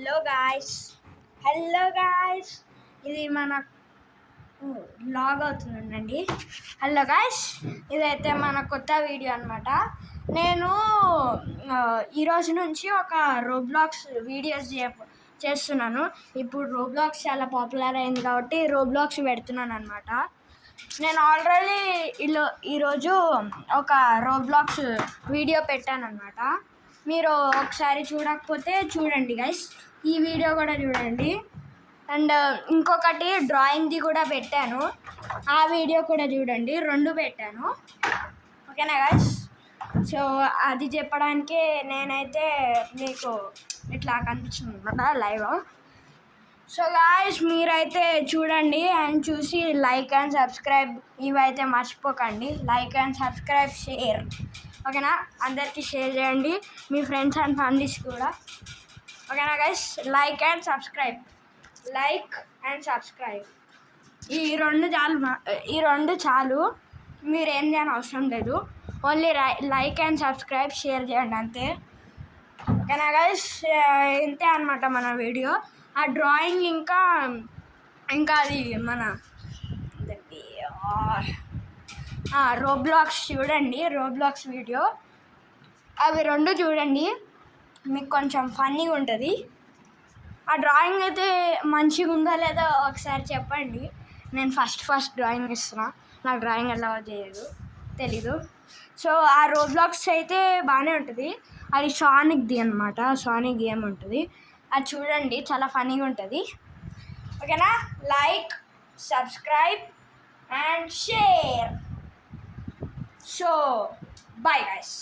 Hello guys ఇది మన log అవుతుందండి. హలో గాయ్స్, ఇదైతే మన కొత్త వీడియో అనమాట. నేను ఈరోజు నుంచి ఒక రోబ్లాక్స్ వీడియోస్ చేస్తున్నాను. ఇప్పుడు రోబ్లాక్స్ చాలా పాపులర్ అయింది కాబట్టి రోబ్లాక్స్ పెడుతున్నాను అనమాట. నేను ఆల్రెడీ ఈరోజు ఒక రోబ్లాక్స్ వీడియో పెట్టాను అనమాట. మీరు ఒకసారి చూడకపోతే చూడండి గైస్, ఈ వీడియో కూడా చూడండి. అండ్ ఇంకొకటి డ్రాయింగ్ది కూడా పెట్టాను, ఆ వీడియో కూడా చూడండి. 2 పెట్టాను, ఓకేనా గైస్? సో అది చెప్పడానికే నేనైతే మీకు ఇట్లా కనిపించింది అనమాట లైవ్. సో గాయ్స్, మీరైతే చూడండి అండ్ చూసి లైక్ అండ్ సబ్స్క్రైబ్ ఇవైతే మర్చిపోకండి. లైక్ అండ్ సబ్స్క్రైబ్, షేర్, ఓకేనా? అందరికీ షేర్ చేయండి, మీ ఫ్రెండ్స్ అండ్ ఫ్యామిలీస్ కూడా, ఓకేనా గైస్? లైక్ అండ్ సబ్స్క్రైబ్ ఈ రెండు చాలు. మీరు ఏం చేయని అవసరం లేదు, only like and subscribe, share చేయండి అంతే, ఓకేనా గైస్? ఇంతే అనమాట మన వీడియో. ఆ డ్రాయింగ్ ఇంకా అది మన రోబ్లాక్స్ చూడండి, రోబ్లాక్స్ వీడియో. అవి 2 చూడండి, మీకు కొంచెం ఫన్నీగా ఉంటుంది. ఆ డ్రాయింగ్ అయితే మంచిగా ఉందా లేదా ఒకసారి చెప్పండి. నేను ఫస్ట్ డ్రాయింగ్ ఇస్తున్నా, నాకు డ్రాయింగ్ ఎలా తెలీదు. సో ఆ రోబ్లాక్స్ అయితే బాగానే ఉంటుంది. అది సానిక్ది అనమాట, సానిక్ గేమ్ ఉంటుంది. అది చూడండి, చాలా ఫన్నీగా ఉంటుంది, ఓకేనా? Like, subscribe and share. So bye guys.